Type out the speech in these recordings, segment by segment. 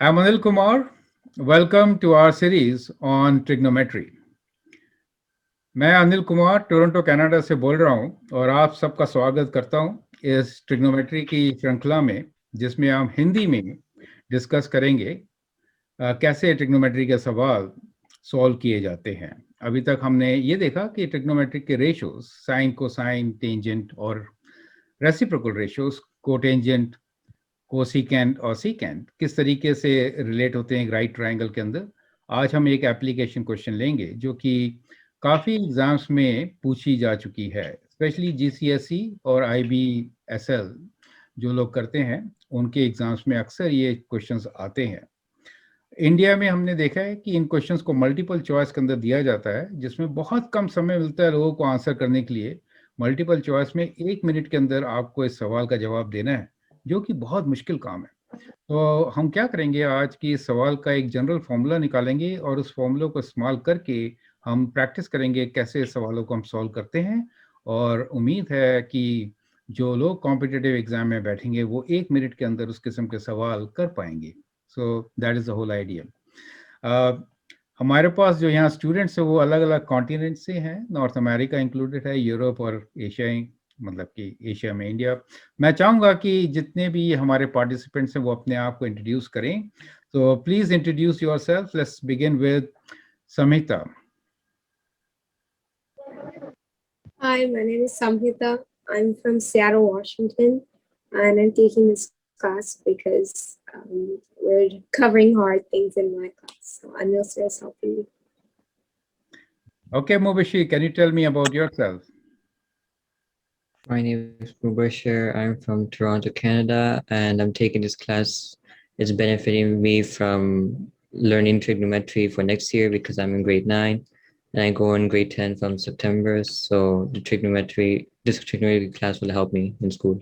I'm Anil Kumar. Welcome to our series on trigonometry. मैं Anil Kumar Toronto Canada से बोल रहा हूं और आप सबका स्वागत करता हूं इस ट्रिग्नोमेट्री की श्रृंखला में जिसमें हम हिंदी में डिस्कस करेंगे कैसे ट्रिग्नोमेट्री के सवाल सॉल्व किए जाते हैं। अभी तक हमने ये देखा कि ट्रिग्नोमेट्री के रेशियोज साइन कोसाइन टेंजेंट और रेसिप्रोकल रेशियोज कोटेंजेंट कोसिकेंट और सीकेंट किस तरीके से रिलेट होते हैं राइट ट्रायंगल के अंदर। आज हम एक एप्लीकेशन क्वेश्चन लेंगे जो कि काफ़ी एग्जाम्स में पूछी जा चुकी है, स्पेशली जीसीएसई और आईबीएसएल जो लोग करते हैं उनके एग्जाम्स में अक्सर ये क्वेश्चंस आते हैं। इंडिया में हमने देखा है कि इन क्वेश्चंस को मल्टीपल चॉइस के अंदर दिया जाता है जिसमें बहुत कम समय मिलता है लोगों को आंसर करने के लिए। मल्टीपल चॉइस में 1 मिनट के अंदर आपको इस सवाल का जवाब देना है जो कि बहुत मुश्किल काम है। तो हम क्या करेंगे, आज की इस सवाल का एक जनरल फॉर्मूला निकालेंगे और उस फॉर्मूला को इस्तेमाल करके हम प्रैक्टिस करेंगे कैसे इस सवालों को हम सॉल्व करते हैं। और उम्मीद है कि जो लोग कॉम्पिटिटिव एग्जाम में बैठेंगे वो 1 मिनट के अंदर उस किस्म के सवाल कर पाएंगे। So that is the whole idea. हमारे पास जो यहाँ स्टूडेंट्स हैं वो अलग अलग कॉन्टिनेंट से हैं, नॉर्थ अमेरिका इंक्लूडेड है, यूरोप और एशिया, मतलब कि एशिया में इंडिया। मैं चाहूँगा कि जितने भी हमारे पार्टिसिपेंट्स हैं वो अपने आप को इंट्रोड्यूस करें। तो please introduce yourself. Let's begin with Samita. Hi, my name is Samhita. I'm from Seattle, Washington, and I'm taking this class because we're covering hard things in my class. So Anil sir is helping me. Okay, Mubashir, can you tell me about yourself? My name is Mubashir. I'm from Toronto, Canada, and I'm taking this class. It's benefiting me from learning trigonometry for next year because I'm in grade 9 and I go in grade 10 from September. So this trigonometry class will help me in school.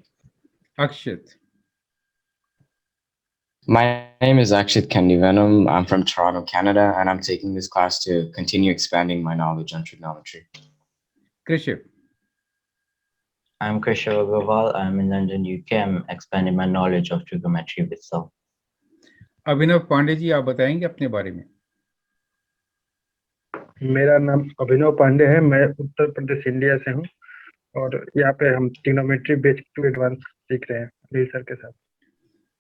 Akshit. My name is Akshit Kandivanam. I'm from Toronto, Canada, and I'm taking this class to continue expanding my knowledge on trigonometry. Kriship. I'm Krishav Agarwal. I'm in London, UK. I'm expanding my knowledge of trigonometry with self. अभिनव पांडे जी, आप बताएंगे अपने बारे में? मेरा नाम अभिनव पांडे है। मैं Uttar Pradesh India से हूँ और यहाँ पे हम ट्रिग्नोमेट्री बेसिक टू एडवांस सीख रहे हैं अनिल सर के साथ।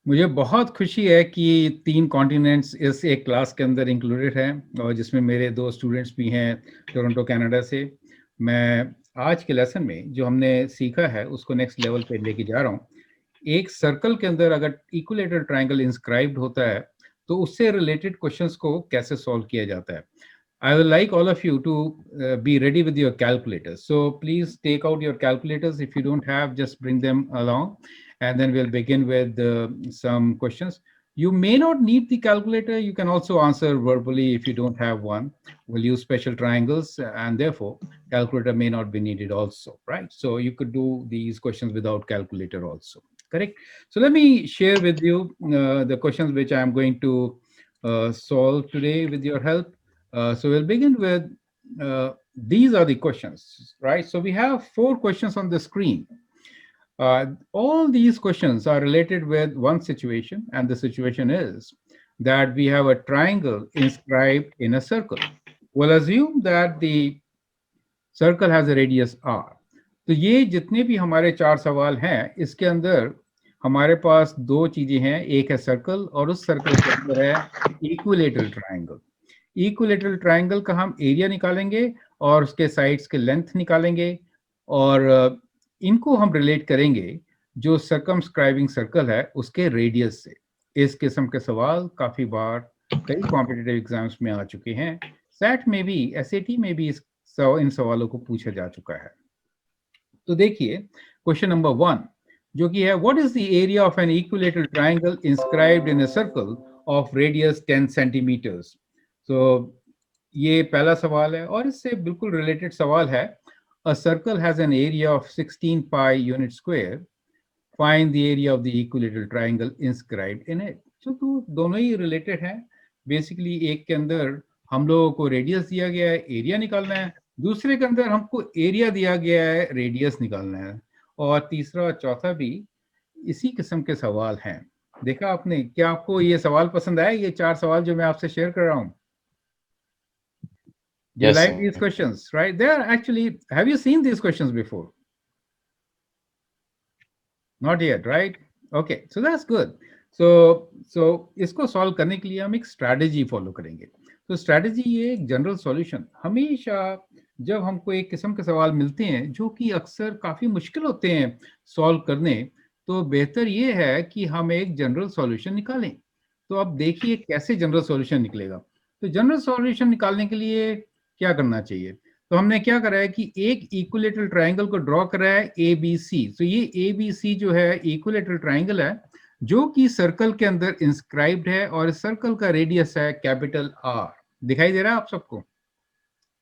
मुझे बहुत खुशी है कि 3 कॉन्टिनेंट्स इस एक क्लास के अंदर इंक्लूडेड हैं और जिसमें मेरे 2 स्टूडेंट्स भी हैं टोरंटो कनाडा से। मैं आज के लेसन में जो हमने सीखा है उसको नेक्स्ट लेवल पे लेके जा रहा हूँ। एक सर्कल के अंदर अगर इक्विलेटरल ट्रायंगल इंस्क्राइब्ड होता है तो उससे रिलेटेड क्वेश्चंस को कैसे सॉल्व किया जाता है। I will like all of you to be ready with your calculators. So please take out your calculators. If you don't have, just bring them along. And then we'll begin with some questions. You may not need the calculator. You can also answer verbally if you don't have one. We'll use special triangles and therefore calculator may not be needed also, right? So you could do these questions without calculator also, correct? So let me share with you the questions which I'm going to solve today with your help. So we'll begin with these are the questions, right? So we have 4 questions on the screen. All these questions are related with one situation, and the situation is that we have a triangle inscribed in a circle. We'll assume that the circle has a radius r. तो ये जितने भी हमारे 4 सवाल हैं इसके अंदर हमारे पास 2 चीजें हैं, एक है सर्कल और उस सर्कल के अंदर है इक्विलेटरल ट्रायंगल। इक्विलेटरल ट्रायंगल का हम एरिया निकालेंगे और उसके साइड्स के लेंथ निकालेंगे और इनको हम रिलेट करेंगे जो सर्कमस्क्राइबिंग सर्कल है उसके रेडियस से। इस किस्म के सवाल काफी बार कई कॉम्पिटिटिव एग्जाम्स में आ चुके हैं। सेट में भी, एसएटी में भी इन सवालों को पूछा जा चुका है। तो देखिए क्वेश्चन नंबर 1 जो कि है, what is the area of an equilateral triangle inscribed in a circle of radius 10 centimetres. तो ये पहला सवाल है और इससे बिल्कुल रिलेटेड सवाल है, a circle has an area of 16 pi unit square, find the area of the equilateral triangle inscribed in it. तो दोनों ही रिलेटेड हैं। बेसिकली एक के अंदर हम लोगों को रेडियस दिया गया है, एरिया निकालना है, दूसरे के अंदर हमको एरिया दिया गया है, रेडियस निकालना है, और तीसरा और चौथा भी इसी किस्म के सवाल हैं। देखा आपने? क्या आपको ये सवाल पसंद आया, ये 4 सवाल जो मैं आपसे शेयर कर रहा हूँ? Do you Yes, like sir. these questions, right? They are actually, have you seen these questions before? Not yet, right? Okay, so that's good. So इसको सॉल्व करने के लिए हम एक स्ट्रैटेजी फॉलो करेंगे. तो स्ट्रैटेजी ये एक जनरल सॉल्यूशन. हमेशा जब हमको एक किस्म के सवाल मिलते हैं जो कि अक्सर काफी मुश्किल होते हैं सॉल्व करने, तो बेहतर ये है कि हम एक जनरल सॉल्यूशन निकालें. तो अब देखिए कैसे जनरल सॉल्यूशन निकलेगा. तो जनरल सॉल्यूशन निकालने के लिए क्या करना चाहिए? तो हमने क्या करा है कि एक इक्विलेटरल ट्रायंगल को ड्रॉ करा है ABC. तो ये ABC जो है इक्विलेटरल ट्रायंगल है जो कि सर्कल के अंदर इंस्क्राइब्ड है और सर्कल का रेडियस है कैपिटल R. दिखाई दे रहा है आप सबको?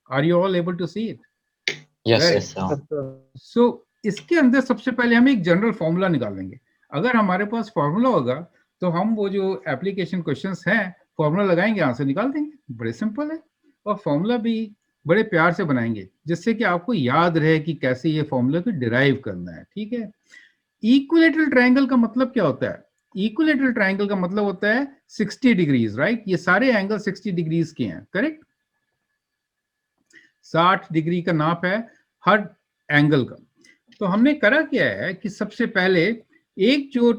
Are you all able to see it? Yes, sir. Yes, sir. So इसके अंदर सबसे पहले हम एक जनरल फॉर्मूला निकालेंगे. अगर हमारे पास फॉर्मूला होगा तो हम वो जो एप्लीकेशन क्वेश्चंस हैं फॉर्मूला लगाएंगे, आंसर निकाल देंगे. बड़े सिंपल है. और फॉर्मूला भी बड़े प्यार से बनाएंगे जिससे कि आपको याद रहे कि कैसे ये फॉर्मूला को डिराइव करना है. ठीक है. इक्विलेटरल ट्रायंगल का मतलब क्या होता है? इक्विलेटरल ट्रायंगल का मतलब होता है 60 डिग्रीज, राइट? ये सारे एंगल 60 डिग्रीज के हैं, करेक्ट? 60 डिग्री का नाप है हर एंगल का. तो हमने करा क्या है कि सबसे पहले एक जो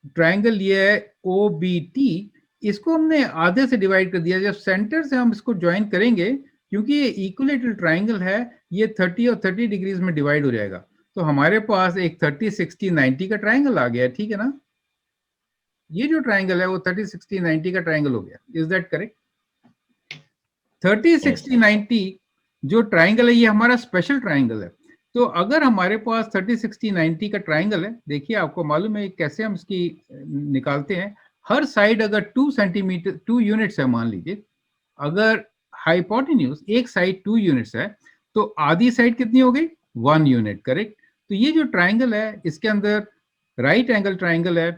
ट्रायंगल लिया है OBT, इसको हमने आधे से डिवाइड कर दिया. जब सेंटर से हम इसको ज्वाइन करेंगे, क्योंकि ये इक्विलेटरल ट्रायंगल है, ये 30 और 30 डिग्रीज में डिवाइड हो जाएगा. तो हमारे पास एक 30, 60, 90 का ट्रायंगल आ गया. ठीक है ना? ये जो ट्रायंगल है वो 30, 60, 90 का ट्रायंगल हो गया. Is that correct? 30, 60, 90 जो ट्रायंगल है ये हमारा स्पेशल ट्रायंगल है. तो अगर हमारे पास 30, 60, 90 का ट्रायंगल है, देखिए आपको मालूम है कैसे हम इसकी निकालते हैं. हर साइड अगर 2 सेंटीमीटर 2 यूनिट्स है, मान लीजिए अगर हाइपोटेन्यूज एक साइड 2 यूनिट्स है तो आधी साइड कितनी हो गई? 1 यूनिट, करेक्ट? तो ये जो ट्रायंगल है इसके अंदर राइट एंगल ट्रायंगल है.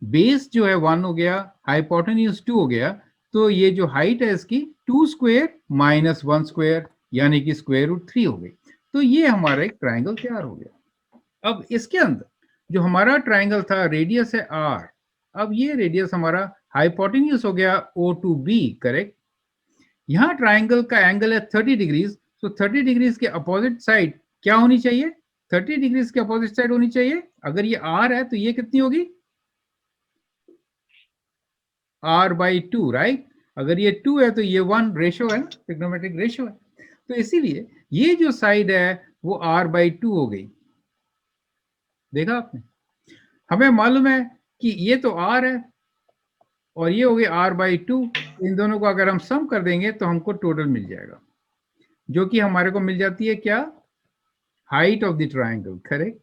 बेस जो है 1 हो गया, हाइपोटेन्यूज 2 हो गया. तो ये जो हाइट है इसकी 2 स्क्वायर माइनस 1 स्क्वायर यानी कि स्क्वायर रूट 3 हो गई. तो ये हमारा एक ट्रायंगल तैयार हो गया. अब इसके अंदर जो हमारा ट्रायंगल था रेडियस है R. अब ये रेडियस हमारा हाइपोटेन्यूज हो गया O2B, करेक्ट? यहां ट्रायंगल का एंगल है 30 डिग्रीज. तो 30 डिग्रीज के अपोजिट साइड क्या होनी चाहिए? 30 डिग्रीज के अपोजिट साइड होनी चाहिए. अगर ये R है तो ये कितनी होगी? R/2, right? अगर ये 2 है तो ये 1 रेशो है ना, ट्रिग्नोमेट्रिक रेशो है. तो इसीलिए ये जो साइड है वो R/2 हो गई. देखा आपने? हमें मालूम है कि ये तो R है और ये हो गई R/2. इन दोनों को अगर हम सम कर देंगे तो हमको टोटल मिल जाएगा, जो कि हमारे को मिल जाती है क्या? Height of the triangle, correct?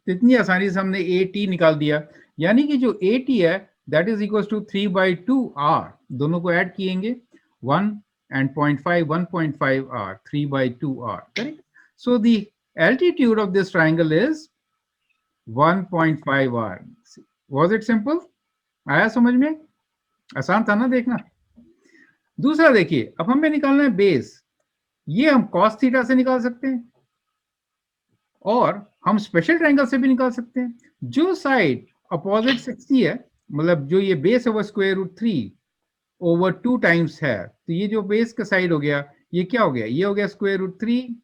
तो इतनी आसानी से हमने AT निकाल दिया. यानी कि जो AT है that is equal to 3/2 R. दोनों को ऐड किएंगे 1 and 0.5, 1.5 R, 3/2 R, correct? So the altitude of this triangle is 1.5 R. Was it simple? आया समझ में? आसान था ना देखना. दूसरा देखिए, अब हमें निकालना है बेस. ये हम cos थीटा से निकाल सकते हैं और हम स्पेशल ट्रायंगल से भी निकाल सकते हैं. जो साइड अपोजिट 60 है, मतलब जो ये बेस है वो स्क्वायर रूट 3 ओवर 2 टाइम्स है. तो ये जो बेस का साइड हो गया ये क्या हो गया? ये हो गया स्क्वायर रूट 3,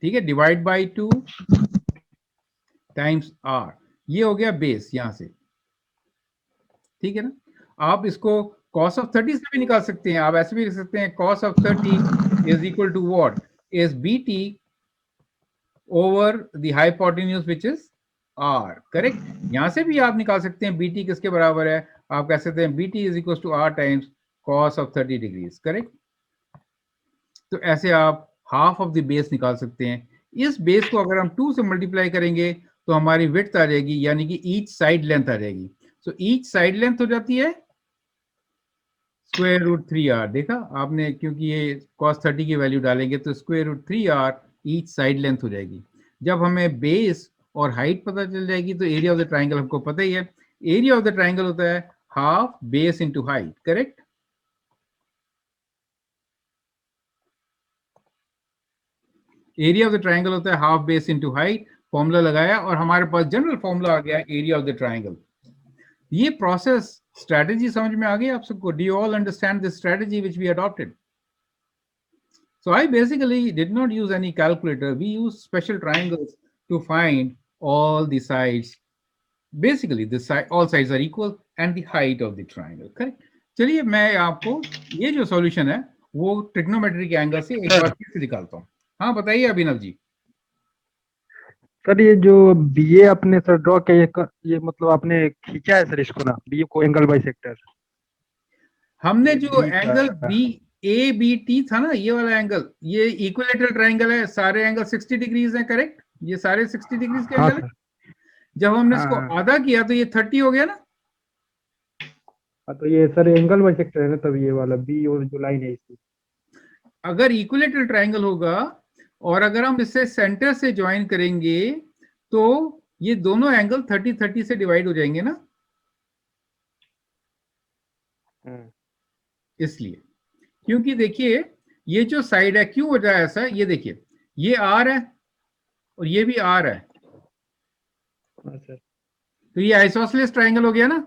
ठीक है, डिवाइड बाय 2 टाइम्स R. ये हो गया बेस यहां से. ठीक है ना? आप इसको cos ऑफ 30 से भी निकाल सकते हैं. आप ऐसे भी लिख सकते हैं cos of 30 is equal to what? Is BT over the hypotenuse which is R, correct? यहां से भी आप निकाल सकते हैं BT किसके बराबर है. आप कह सकते हैं BT is equal to R times cos of 30 degrees, correct? तो ऐसे आप हाफ ऑफ द बेस निकाल सकते हैं. इस बेस को अगर हम 2 से मल्टीप्लाई करेंगे तो हमारी विड्थ आ जाएगी, यानी कि ईच साइड लेंथ आ जाएगी. सो ईच साइड लेंथ हो जाती है स्क्वायर रूट 3R. देखा आपने? क्योंकि ये cos 30 की वैल्यू डालेंगे तो square root 3R each side length हो जाएगी. जब हमें बेस और हाइट पता चल जाएगी तो एरिया ऑफ द ट्रायंगल हमको पता ही है. एरिया ऑफ द ट्रायंगल होता है half base into height, correct? Area of the triangle होता है half base into height. Formula लगाया और हमारे पास जनरल फॉर्मूला आ गया एरिया ऑफ द ट्राइंगल। ये प्रोसेस स्ट्रेटजी समझ में आ गई आप सबको? Do you all understand the strategy which we adopted? So I basically did not use any calculator. We used special triangles to find all the sides. Basically, all sides are equal and the height of the triangle. Correct? चलिए मैं आपको ये जो solution है वो trigonometry के angle से एक बार फिर से दिखाता हूँ। हाँ बताइए अभिनव जी। सर ये जो बीए आपने सर ड्रॉ किया ये मतलब आपने खींचा है सर इसको ना बीए को एंगल बाइसेक्टर? हमने ये जो B का एंगल BABT था ना, ये वाला एंगल, ये इक्विलेटरल ट्राइंगल है, सारे एंगल 60 डिग्रीज हैं। करेक्ट? ये सारे 60 डिग्रीज के हाँ एंगल है। सर। जब हमने हाँ, इसको हाँ। आधा किया तो ये 30 हो गया ना। तो ये सर एंगल बाइसेक्टर है ना, तब ये वाला बी और जो लाइन है इसकी। अगर इक्विलेटरल ट्राइंगल होगा और अगर हम इससे सेंटर से ज्वाइन करेंगे तो ये दोनों एंगल 30-30 से डिवाइड हो जाएंगे ना, इसलिए। क्योंकि देखिए ये जो साइड है क्यों हो जाए ऐसा, ये देखिए ये आर है और ये भी आर है, हाँ सर। तो ये आइसोसेलेस ट्राइंगल हो गया ना।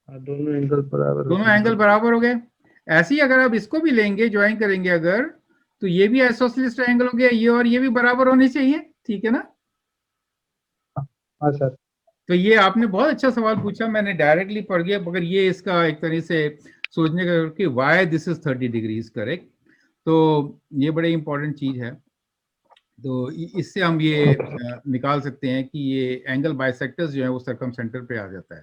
दोनों एंगल बराबर, दोनों एंगल बराबर हो गए। ऐसे ही अगर आप इसको भी लेंगे, ज्वाइन करेंगे अगर, तो ये भी आइसोसेलेस ट्राइंगल हो गया, ये और ये भी बराबर होने चाहिए। ठीक है ना? हाँ सर। तो ये आपने बहुत अच्छा सवाल पूछा, मैंने डायरेक्टली पढ़ गया, मगर ये इसका एक तरह से सोचने का कि why this is 30 degrees correct, तो ये बड़ी इंपॉर्टेंट चीज है। तो इससे हम ये निकाल सकते हैं कि ये एंगल बाइसेक्टर्स जो है वो सर्कम सेंटर पे आ जाता है।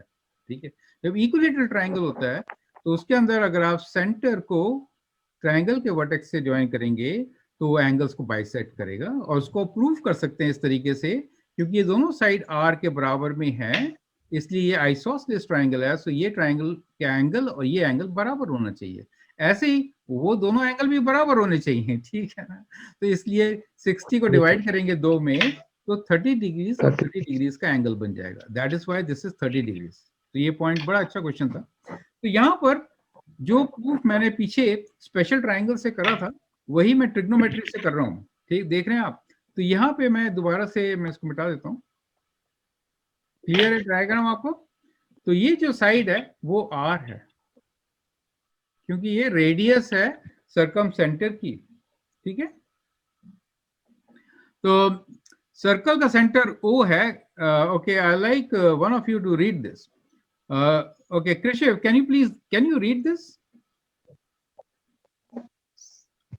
ठीक है? जब इक्विलेटरल ट्राइंगल होता है तो उसके अंदर अगर आप सेंटर को ट्राइंगल के वर्टेक्स से ज्वाइन करेंगे तो वो एंगल्स को बाइसेक्ट करेगा, और उसको प्रूव कर सकते हैं इस तरीके से, क्योंकि ये दोनों साइड आर के बराबर में है, इसलिए ये आइसोसेलेस ट्राइंगल है। सो ये ट्राइंगल के एंगल और ये एंगल बराबर होना चाहिए। ऐसे ही वो दोनों एंगल भी बराबर होने चाहिए। ठीक है ना? तो इसलिए 60 को डिवाइड करेंगे 2 में तो 30 डिग्रीज और 30 डिग्रीज का एंगल बन जाएगा। That is why this is 30 degrees. तो ये पॉइंट बड़ा अच्छा क्वेश्चन था। तो यहाँ पर जो प्रूफ मैंने पीछे स्पेशल ट्राइंगल से करा था वही मैं ट्रिग्नोमेट्री से कर रहा हूँ। ठीक देख रहे हैं आप? तो यहाँ पे मैं दोबारा से मैं इसको मिटा देता हूँ। क्लियर है डायग्राम आपको? तो ये जो साइड है वो आर है, क्योंकि ये रेडियस है सर्कम सेंटर की। ठीक है? तो सर्कल का सेंटर O है। Okay, I like one of you to read this. Okay, Krishev, can you read this?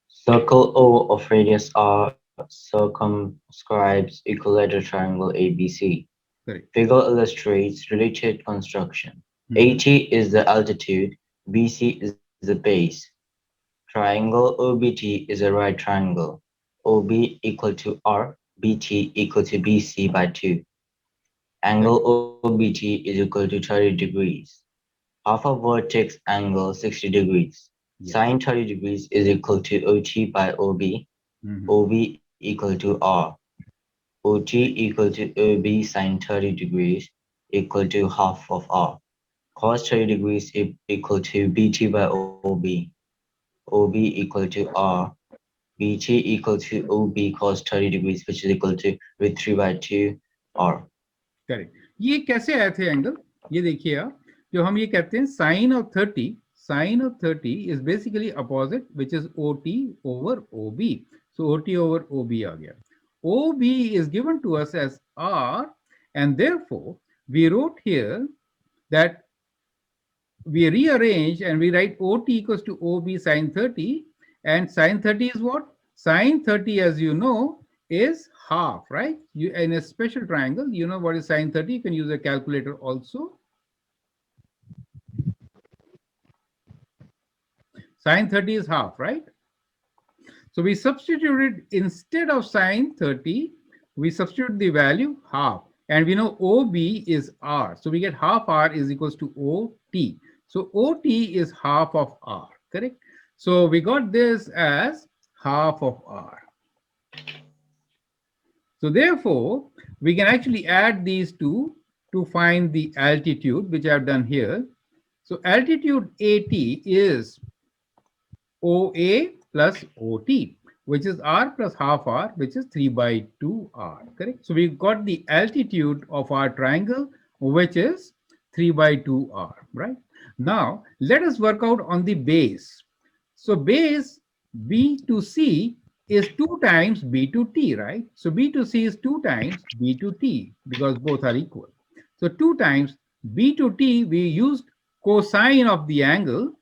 Circle O of radius R circumscribes equilateral triangle ABC. Correct. Figure illustrates related construction. AT is the altitude, BC is the base. Triangle OBT is a right triangle. OB equal to R, BT equal to BC by 2. Angle OBT is equal to 30 degrees. Half of vertex angle 60 degrees. Yes. Sine 30 degrees is equal to OT by OB. OB equal to R. OT equal to OB sine 30 degrees equal to half of R. Cos 30 degrees equal to BT by OB. OB equal to R. BT equal to OB cos 30 degrees, which is equal to root 3 by 2 R. Correct. ये कैसे आए थे angle? ये देखिए आप, जो हम ये कहते हैं sine of 30 is basically opposite which is OT over OB। So OT over OB आ गया। OB is given to us as R, and therefore we wrote here that we rearrange and we write OT equals to OB sine 30, and sine 30 is what? Sine 30, as you know, is half, right? You in a special triangle, you know what is sine 30. You can use a calculator also. Sine 30 is half, right? So we substituted, instead of sine 30, we substitute the value half, and we know OB is R, so we get half R is equals to OT. So OT is half of R, correct? So we got this as half of R. So therefore, we can actually add these two to find the altitude, which I've done here. So altitude AT is OA plus OT. which is r plus half r, which is 3 by 2 r, correct? So we got the altitude of our triangle, which is 3 by 2 r, right? Now, let us work out on the base. So base B to C is 2 times B to T, right? So B to C is 2 times B to T because both are equal. So 2 times B to T, we used cosine of the angle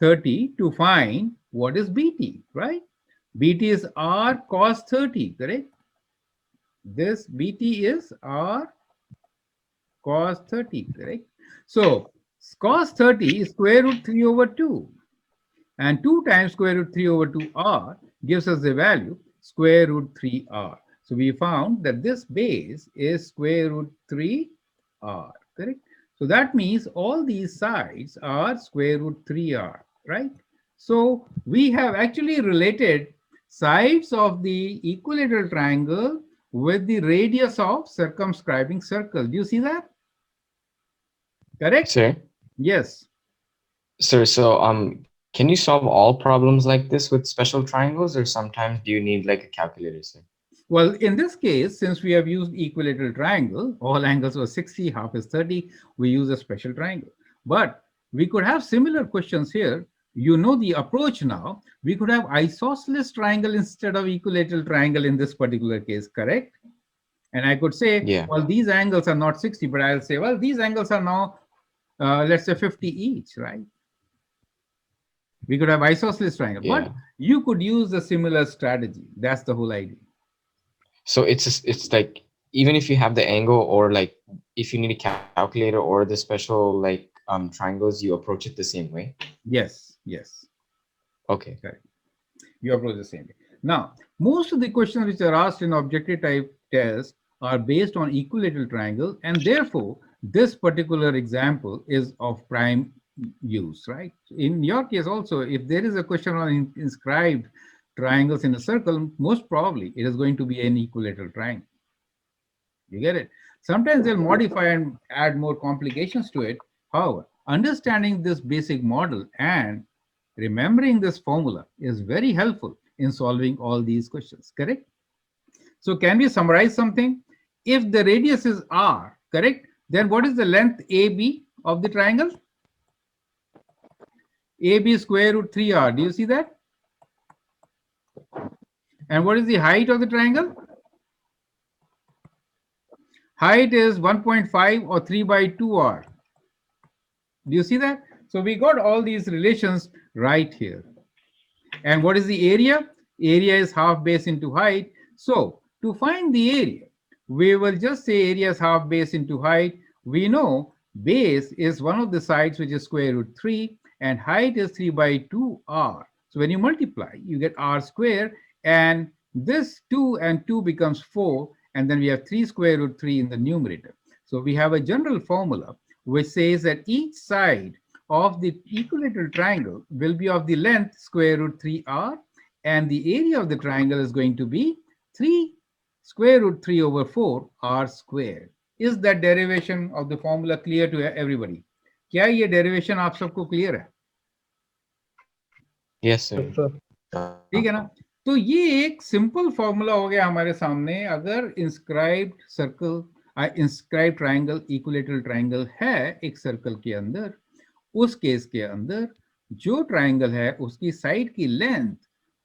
30 to find what is BT, right? BT is R cos 30, correct? This BT is R cos 30, correct? So cos 30 is square root 3 over 2. And 2 times square root 3 over 2r gives us the value square root 3r. So we found that this base is square root 3r, correct? So that means all these sides are square root 3r, right? So we have actually related sides of the equilateral triangle with the radius of circumscribing circle. Do you see that? Correct? Sir? Yes. Sir, so can you solve all problems like this with special triangles, or sometimes do you need like a calculator, sir? Well, in this case, since we have used equilateral triangle, all angles were 60, half is 30, we use a special triangle. But we could have similar questions here. You know the approach now. We could have isosceles triangle instead of equilateral triangle in this particular case, correct? And I could say, Yeah. well, these angles are not 60, but I'll say, well, these angles are now, let's say 50 each, right? We could have isosceles triangle, Yeah. but you could use a similar strategy. That's the whole idea. So it's like, even if you have the angle, or like if you need a calculator or the special like triangles, you approach it the same way. Yes, yes. Okay. You approach the same way. Now, most of the questions which are asked in objective type test are based on equilateral triangle, and therefore this particular example is of prime use, right? In your case also, if there is a question on inscribed triangles in a circle, most probably it is going to be an equilateral triangle. You get it? Sometimes they'll modify and add more complications to it. However, understanding this basic model and remembering this formula is very helpful in solving all these questions, correct? So can we summarize something? If the radius is r, correct, then what is the length AB of the triangle? AB square root 3r. Do you see that? And what is the height of the triangle? Height is 1.5 or 3 by 2r. Do you see that? So we got all these relations right here. And what is the area? Area is half base into height. So to find the area, we will just say area is half base into height. We know base is one of the sides, which is square root 3, and height is 3 by 2r. So when you multiply, you get r square, and this 2 and 2 becomes 4, and then we have 3 square root 3 in the numerator. So we have a general formula which says that each side of the equilateral triangle will be of the length square root 3r, and the area of the triangle is going to be 3 square root 3 over 4 r square. Is that derivation of the formula clear to everybody? क्या ये derivation आप सबको clear है? Yes, sir. Yes, sir. ठीक है ना? तो ये एक सिंपल फॉर्मूला हो गया हमारे सामने. अगर inscribed circle, inscribed triangle, equilateral triangle है एक सर्कल के अंदर, उस केस के अंदर जो ट्राइंगल है उसकी साइड की length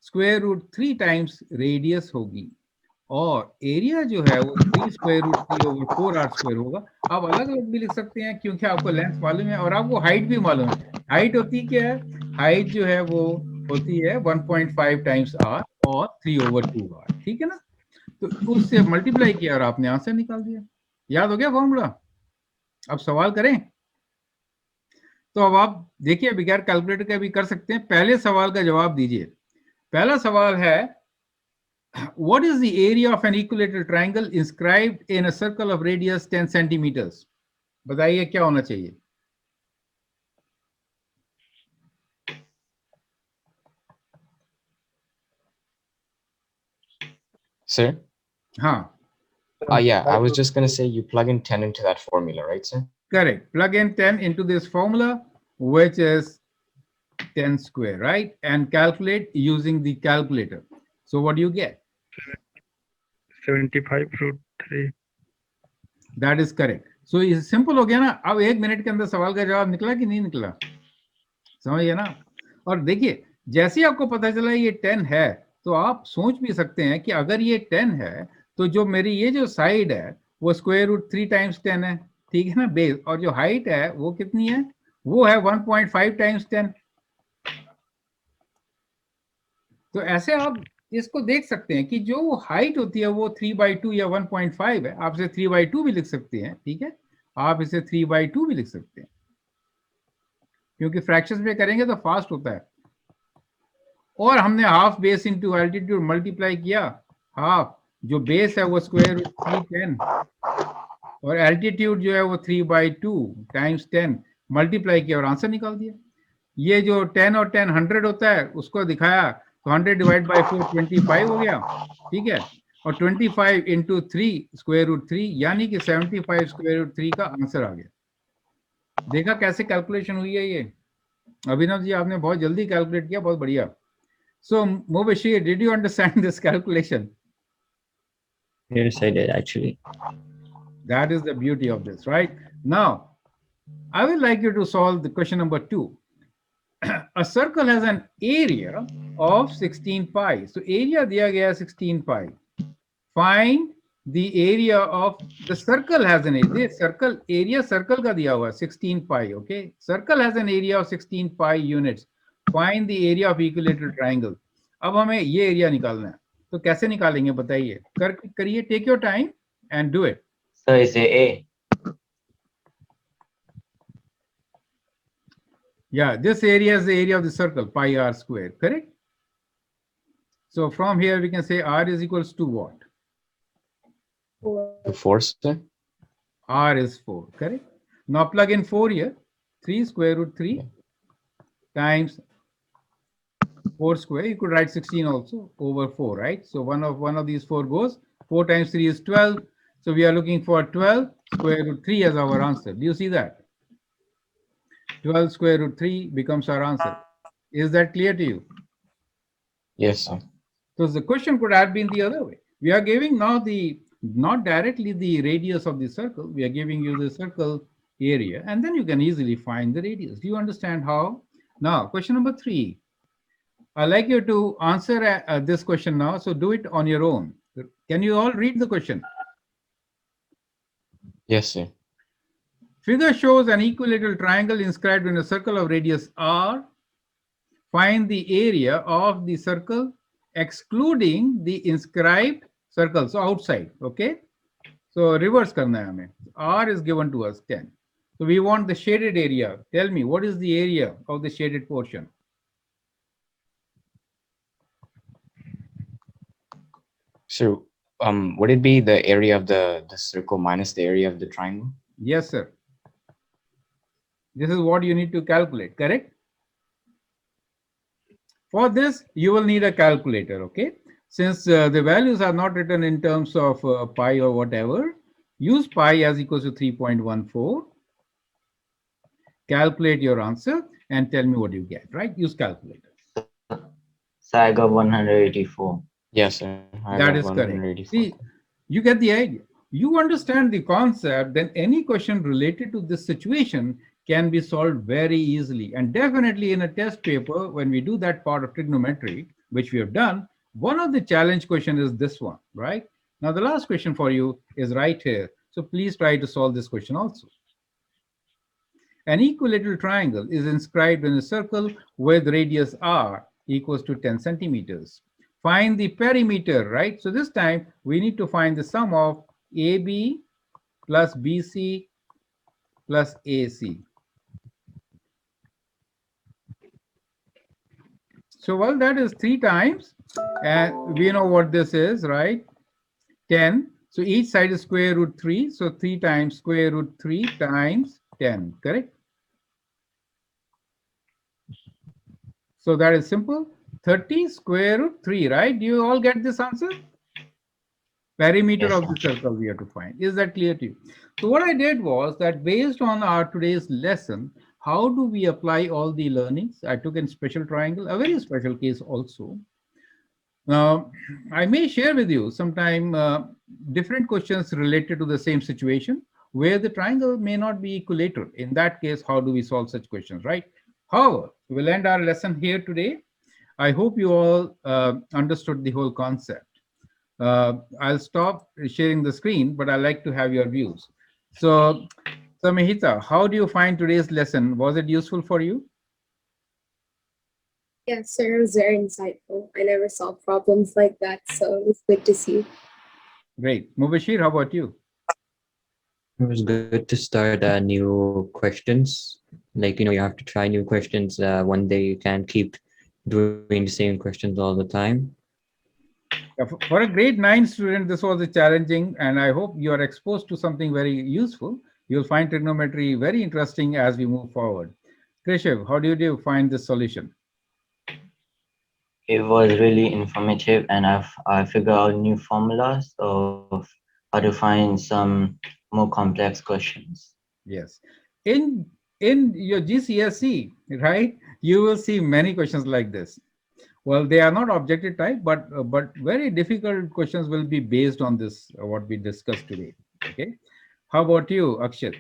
square root 3 times radius होगी, और एरिया जो है वो 3 square root 3 over 4 R square होगा. आप अलग अलग भी लिख सकते हैं क्योंकि आपको लेंथ मालूम है और आपको हाइट भी मालूम है. हाइट होती क्या है? हाइट जो है वो होती है 1.5 टाइम्स आर और 3 ओवर 2 आर. ठीक है ना? तो उससे मल्टीप्लाई किया और आपने आंसर निकाल दिया. याद हो गया फॉर्मूला? अब सवाल करें. तो अब आप देखिए, बगैर कैलकुलेटर का भी कर सकते हैं. पहले सवाल का जवाब दीजिए. पहला सवाल है, what is the area of an equilateral triangle inscribed in a circle of radius 10 centimeters? बताइए क्या होना चाहिए? Sir? हाँ. Yeah, I was just going to say you plug in 10 into that formula, right, sir? Correct. Plug in 10 into this formula, which is 10 square, right? And calculate using the calculator. So what do you get? 75√3. That is correct. So ये simple हो गया ना. अब 1 minute के अंदर सवाल का जवाब निकला कि नहीं निकला? समझ गया ना. और देखिए जैसे ही आपको पता चला ये 10 है तो आप सोच भी सकते हैं कि अगर ये 10 है तो जो मेरी ये जो साइड है वो स्क्वायर रूट 3 टाइम्स 10 है, ठीक है ना, बेस. और जो हाइट है वो कितनी है? वो है 1.5 टाइम्स 10. तो ऐसे आप इसको देख सकते हैं कि जो हाइट होती है वो 3/2 या 1.5 है. आप इसे 3/2 भी लिख सकते हैं, ठीक है, आप इसे 3/2 भी लिख सकते हैं, क्योंकि फ्रैक्शंस में करेंगे तो फास्ट होता है. और हमने half base into altitude multiply किया. हाफ जो बेस है वो स्क्वायर रूट 310 और एल्टीट्यूड जो है वो 3/2 टाइम्स 10 मल्टीप्लाई किया और आंसर निकाल दिया. ये जो 10 और 10 100 होता है उसको दिखाया तो 100 डिवाइड बाई 4 25 हो गया, ठीक है, और 25 इंटू 3 स्क्वायर रूट 3 यानी कि 75 स्क्वायर रूट 3 का आंसर आ गया. देखा कैसे कैलकुलेशन हुई है ये? अभिनव जी आपने बहुत जल्दी कैलकुलेट किया, बहुत बढ़िया. So Mubashir, did you understand this calculation? Yes, I did actually. That is the beauty of this, right? Now, I would like you to solve the question number 2. A circle has an area of 16 pi. So area दिया गया 16 pi. Find the area of the circle has an area. Circle area circle का दिया हुआ 16 pi. Okay, circle has an area of 16 pi units. Find the area of equilateral triangle. अब हमें ये area निकालना है, तो कैसे निकालेंगे बताइए? करिए, take your time and do it. Sir, is it A? Yeah, this area is the area of the circle, pi r square, correct? So from here we can say r is equals to what? 4, sir. R is 4, correct? Now plug in 4 here. 3 square root 3 times 4 square. You could write 16 also over 4, right? So one of these 4 goes. 4 times 3 is 12. So we are looking for 12 square root 3 as our answer. Do you see that? 12 square root 3 becomes our answer. Is that clear to you? Yes, sir. So the question could have been the other way. We are giving now not directly the radius of the circle. We are giving you the circle area, and then you can easily find the radius. Do you understand how? Now, question number 3. I'd like you to answer this question now. So do it on your own. Can you all read the question? Yes, sir. Figure shows an equilateral triangle inscribed in a circle of radius r. Find the area of the circle excluding the inscribed circle. So outside, okay? So reverse karna hai hame. R is given to us 10. So we want the shaded area. Tell me, what is the area of the shaded portion? So, would it be the area of the circle minus the area of the triangle? Yes, sir. This is what you need to calculate, correct? For this, you will need a calculator, okay? Since the values are not written in terms of pi or whatever, use pi as equals to 3.14. Calculate your answer and tell me what you get, right? Use calculator. So I got 184. Yes, sir. That is correct. See, you get the idea. You understand the concept, then any question related to this situation can be solved very easily. And definitely in a test paper, when we do that part of trigonometry, which we have done, one of the challenge question is this one, right? Now, the last question for you is right here. So please try to solve this question also. An equilateral triangle is inscribed in a circle with radius r equals to 10 centimeters. Find the perimeter, right? So this time we need to find the sum of AB plus BC plus AC. So, well, that is 3 times, and we know what this is, right? 10. So each side is square root 3. So 3 times square root 3 times 10, correct? So that is simple. 30 square root 3, right? Do you all get this answer? Perimeter of the circle we have to find. Is that clear to you? So what I did was that based on our today's lesson, how do we apply all the learnings? I took in special triangle, a very special case also. Now, I may share with you sometime different questions related to the same situation where the triangle may not be equilateral. In that case, how do we solve such questions, right? However, we'll end our lesson here today. I hope you all understood the whole concept. I'll stop sharing the screen, but I'd like to have your views. So Mihita, how do you find today's lesson? Was it useful for you? Yes, sir, it was very insightful. I never solved problems like that, so it's good to see. Great. Mubashir, how about you? It was good to start new questions. Like, you have to try new questions. One day you can't keep doing the same questions all the time. Yeah, for a grade 9 student, this was challenging, and I hope you are exposed to something very useful. You'll find trigonometry very interesting as we move forward. Krishav, how do you find this solution? It was really informative, and I figured out new formulas of how to find some more complex questions. Yes. In your GCSE, right, you will see many questions like this. Well, they are not objective type, but very difficult questions will be based on this, what we discussed today. Okay. How about you, Akshat?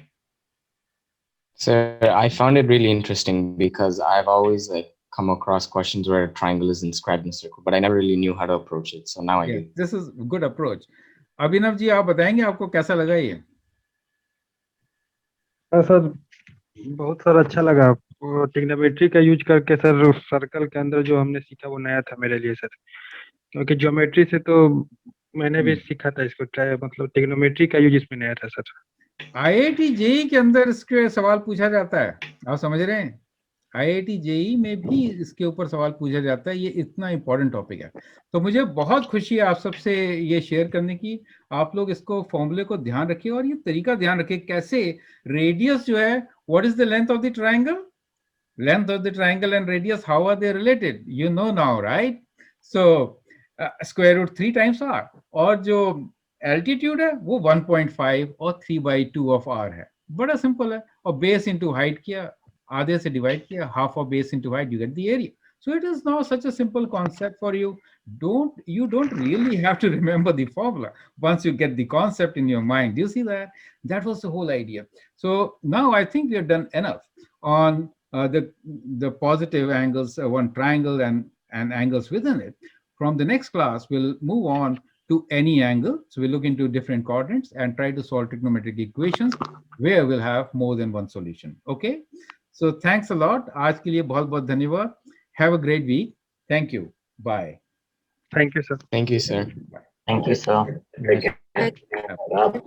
So I found it really interesting because I've always like come across questions where a triangle is inscribed in a circle, but I never really knew how to approach it. So now I do. This is a good approach. Abhinav ji, आप बताएंगे आपको कैसा लगा ये? हाँ sir, बहुत sir अच्छा लगा। ट्रिग्नोमेट्री का यूज करके सर सर्कल के अंदर जो हमने सीखा वो नया था मेरे लिए सर, क्योंकि ज्योमेट्री से तो मैंने भी सीखा था इसको, मतलब ट्रिग्नोमेट्री का यूज इसमें नया था सर। IIT JEE के अंदर इसके सवाल पूछा जाता है, आप समझ रहे हैं? IIT JEE में भी इसके ऊपर सवाल पूछा जाता है, ये इतना इंपॉर्टेंट टॉपिक है। तो मुझे बहुत खुशी है आप सबसे ये शेयर करने की। आप लोग इसको फॉर्मूले को ध्यान रखिए और ये तरीका ध्यान रखिए कैसे रेडियस जो है, what is the length of the triangle, length of the triangle and radius, how are they related? You know now, right? So square root 3 times r, और जो altitude है वो 1.5 और 3/2 of r है। बड़ा सिंपल है। और base into height किया, आधे से divide किया, half of base into height, you get the area. So it is now such a simple concept for you. You don't really have to remember the formula once you get the concept in your mind. Do you see that? That was the whole idea. So now I think we have done enough on the positive angles, one triangle and angles within it. From the next class, we'll move on to any angle. So we'll look into different quadrants and try to solve trigonometric equations where we'll have more than one solution. Okay. So thanks a lot. आज के लिए बहुत बहुत धन्यवाद. Have a great week. Thank you. Bye. Thank you sir. Thank you, sir. Thank you, sir. Bye.